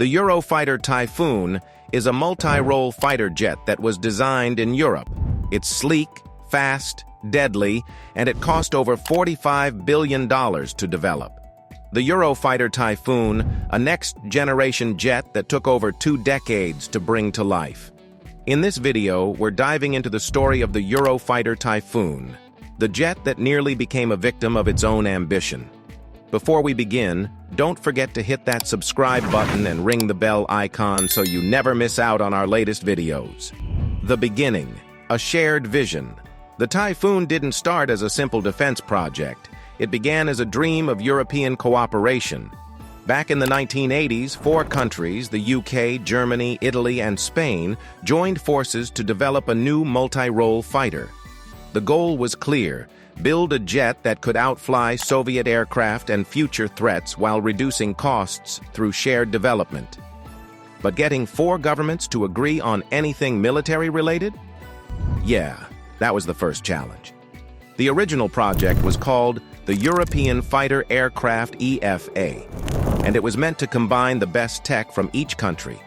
The Eurofighter Typhoon is a multi-role fighter jet that was designed in Europe. It's sleek, fast, deadly, and it cost over $45 billion to develop. The Eurofighter Typhoon, a next-generation jet that took over 2 decades to bring to life. In this video, we're diving into the story of the Eurofighter Typhoon, the jet that nearly became a victim of its own ambition. Before we begin, don't forget to hit that subscribe button and ring the bell icon so you never miss out on our latest videos. The beginning, a shared vision. The Typhoon didn't start as a simple defense project. It began as a dream of European cooperation. Back in the 1980s, 4 countries, the UK, Germany, Italy, and Spain, joined forces to develop a new multi-role fighter. The goal was clear: build a jet that could outfly Soviet aircraft and future threats while reducing costs through shared development. But getting 4 governments to agree on anything military-related? Yeah, that was the first challenge. The original project was called the European Fighter Aircraft EFA, and it was meant to combine the best tech from each country.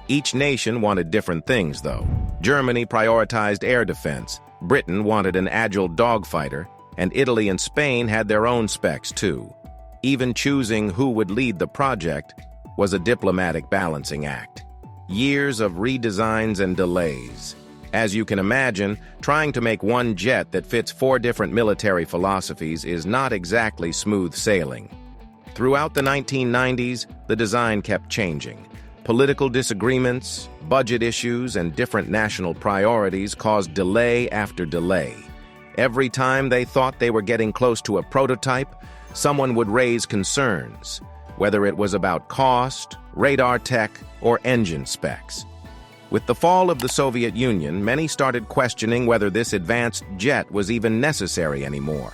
Each nation wanted different things, though. Germany prioritized air defense, Britain wanted an agile dogfighter, and Italy and Spain had their own specs, too. Even choosing who would lead the project was a diplomatic balancing act. Years of redesigns and delays. As you can imagine, trying to make one jet that fits 4 different military philosophies is not exactly smooth sailing. Throughout the 1990s, the design kept changing. Political disagreements, budget issues, and different national priorities caused delay after delay. Every time they thought they were getting close to a prototype, someone would raise concerns, whether it was about cost, radar tech, or engine specs. With the fall of the Soviet Union, many started questioning whether this advanced jet was even necessary anymore.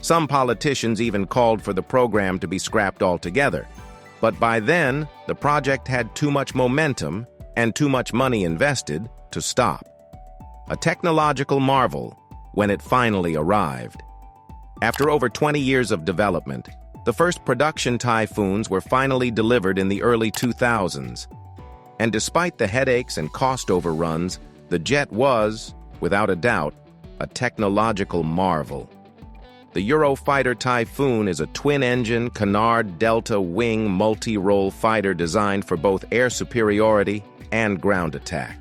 Some politicians even called for the program to be scrapped altogether. But by then, the project had too much momentum and too much money invested to stop. A technological marvel when it finally arrived. After over 20 years of development, the first production Typhoons were finally delivered in the early 2000s. And despite the headaches and cost overruns, the jet was, without a doubt, a technological marvel. The Eurofighter Typhoon is a twin-engine Canard Delta wing multi-role fighter designed for both air superiority and ground attack.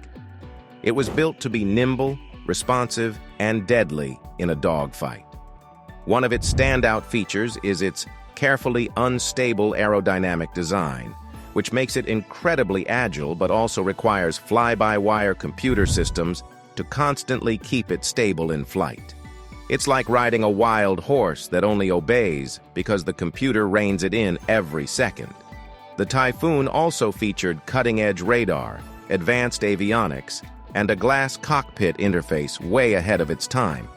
It was built to be nimble, responsive, and deadly in a dogfight. One of its standout features is its carefully unstable aerodynamic design, which makes it incredibly agile but also requires fly-by-wire computer systems to constantly keep it stable in flight. It's like riding a wild horse that only obeys because the computer reins it in every second. The Typhoon also featured cutting-edge radar, advanced avionics, and a glass cockpit interface way ahead of its time.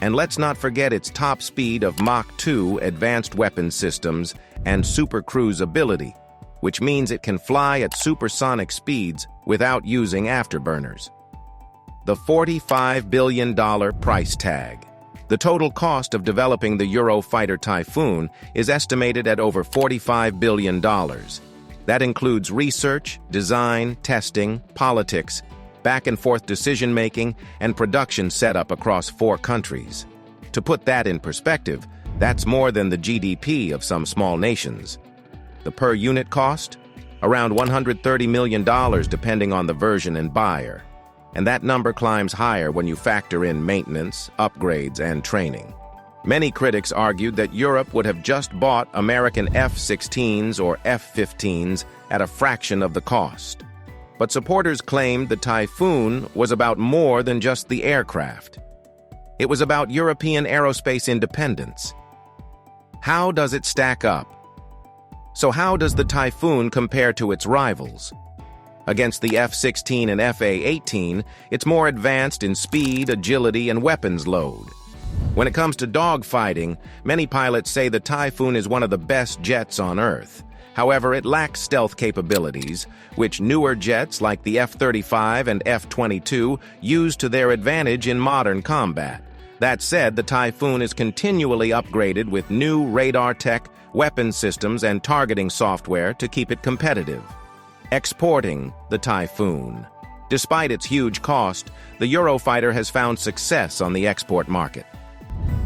And let's not forget its top speed of Mach 2 advanced weapon systems and supercruise ability, which means it can fly at supersonic speeds without using afterburners. The $45 billion price tag. The total cost of developing the Eurofighter Typhoon is estimated at over $45 billion. That includes research, design, testing, politics, back-and-forth decision-making, and production setup across 4 countries. To put that in perspective, that's more than the GDP of some small nations. The per-unit cost? Around $130 million depending on the version and buyer. And that number climbs higher when you factor in maintenance, upgrades, and training. Many critics argued that Europe would have just bought American F-16s or F-15s at a fraction of the cost. But supporters claimed the Typhoon was about more than just the aircraft. It was about European aerospace independence. How does it stack up? So how does the Typhoon compare to its rivals? Against the F-16 and F/A-18, it's more advanced in speed, agility, and weapons load. When it comes to dogfighting, many pilots say the Typhoon is one of the best jets on Earth. However, it lacks stealth capabilities, which newer jets like the F-35 and F-22 use to their advantage in modern combat. That said, the Typhoon is continually upgraded with new radar tech, weapon systems, and targeting software to keep it competitive. Exporting the Typhoon. Despite its huge cost, the Eurofighter has found success on the export market.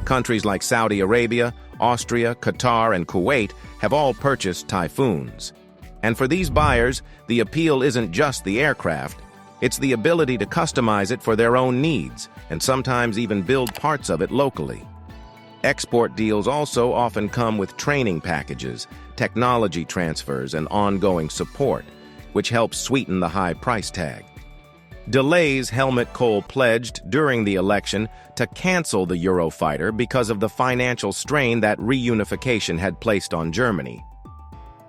Countries like Saudi Arabia, Austria, Qatar, and Kuwait have all purchased Typhoons. And for these buyers, the appeal isn't just the aircraft, it's the ability to customize it for their own needs, and sometimes even build parts of it locally. Export deals also often come with training packages, technology transfers, and ongoing support, which helps sweeten the high price tag. Delays Helmut Kohl pledged during the election to cancel the Eurofighter because of the financial strain that reunification had placed on Germany.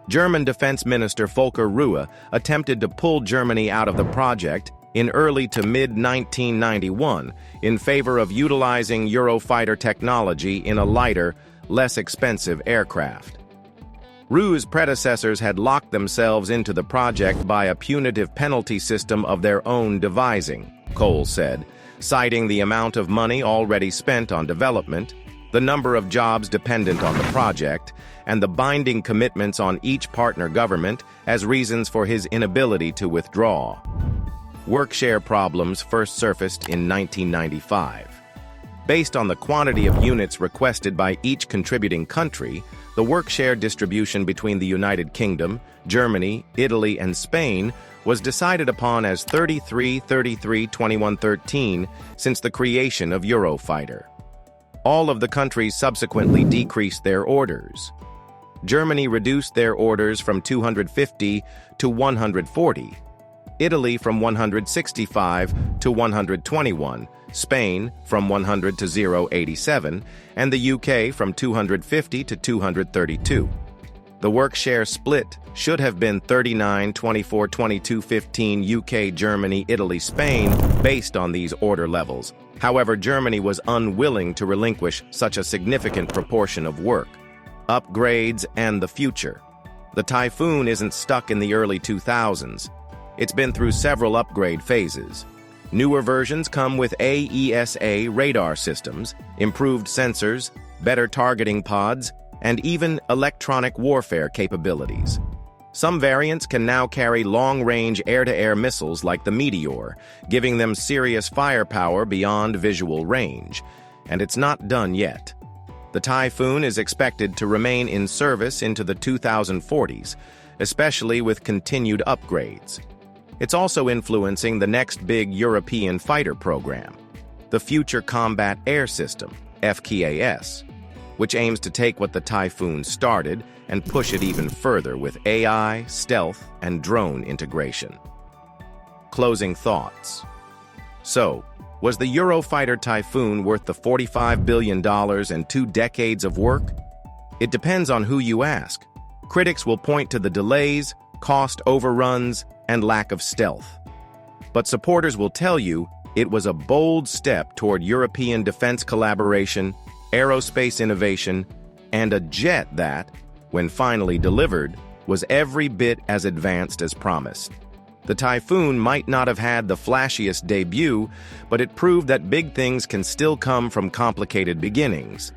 German Defense Minister Volker Ruhe attempted to pull Germany out of the project in early to mid-1991 in favor of utilizing Eurofighter technology in a lighter, less expensive aircraft. Ruhe's predecessors had locked themselves into the project by a punitive penalty system of their own devising, Kohl said, citing the amount of money already spent on development, the number of jobs dependent on the project, and the binding commitments on each partner government as reasons for his inability to withdraw. Workshare problems first surfaced in 1995. Based on the quantity of units requested by each contributing country, the workshare distribution between the United Kingdom, Germany, Italy, and Spain was decided upon as 33-33-21-13 since the creation of Eurofighter. All of the countries subsequently decreased their orders. Germany reduced their orders from 250 to 140, Italy from 165 to 121, Spain from 100 to 087, and the UK from 250 to 232. The workshare split should have been 39-24-22-15 UK, Germany, Italy, Spain, based on these order levels. However, Germany was unwilling to relinquish such a significant proportion of work. Upgrades and the future. The Typhoon isn't stuck in the early 2000s. It's been through several upgrade phases. Newer versions come with AESA radar systems, improved sensors, better targeting pods, and even electronic warfare capabilities. Some variants can now carry long-range air-to-air missiles like the Meteor, giving them serious firepower beyond visual range. And it's not done yet. The Typhoon is expected to remain in service into the 2040s, especially with continued upgrades. It's also influencing the next big European fighter program, the Future Combat Air System, FCAS, which aims to take what the Typhoon started and push it even further with AI, stealth, and drone integration. Closing thoughts. So, was the Eurofighter Typhoon worth the $45 billion and 2 decades of work? It depends on who you ask. Critics will point to the delays, cost overruns, and lack of stealth. But supporters will tell you it was a bold step toward European defense collaboration, aerospace innovation, and a jet that, when finally delivered, was every bit as advanced as promised. The Typhoon might not have had the flashiest debut, but it proved that big things can still come from complicated beginnings.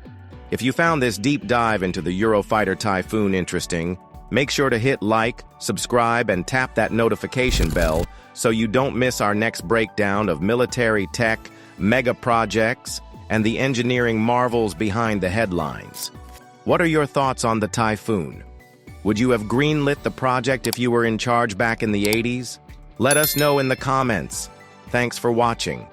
If you found this deep dive into the Eurofighter Typhoon interesting, make sure to hit like, subscribe, and tap that notification bell so you don't miss our next breakdown of military tech, mega projects, and the engineering marvels behind the headlines. What are your thoughts on the Typhoon? Would you have greenlit the project if you were in charge back in the 80s? Let us know in the comments. Thanks for watching.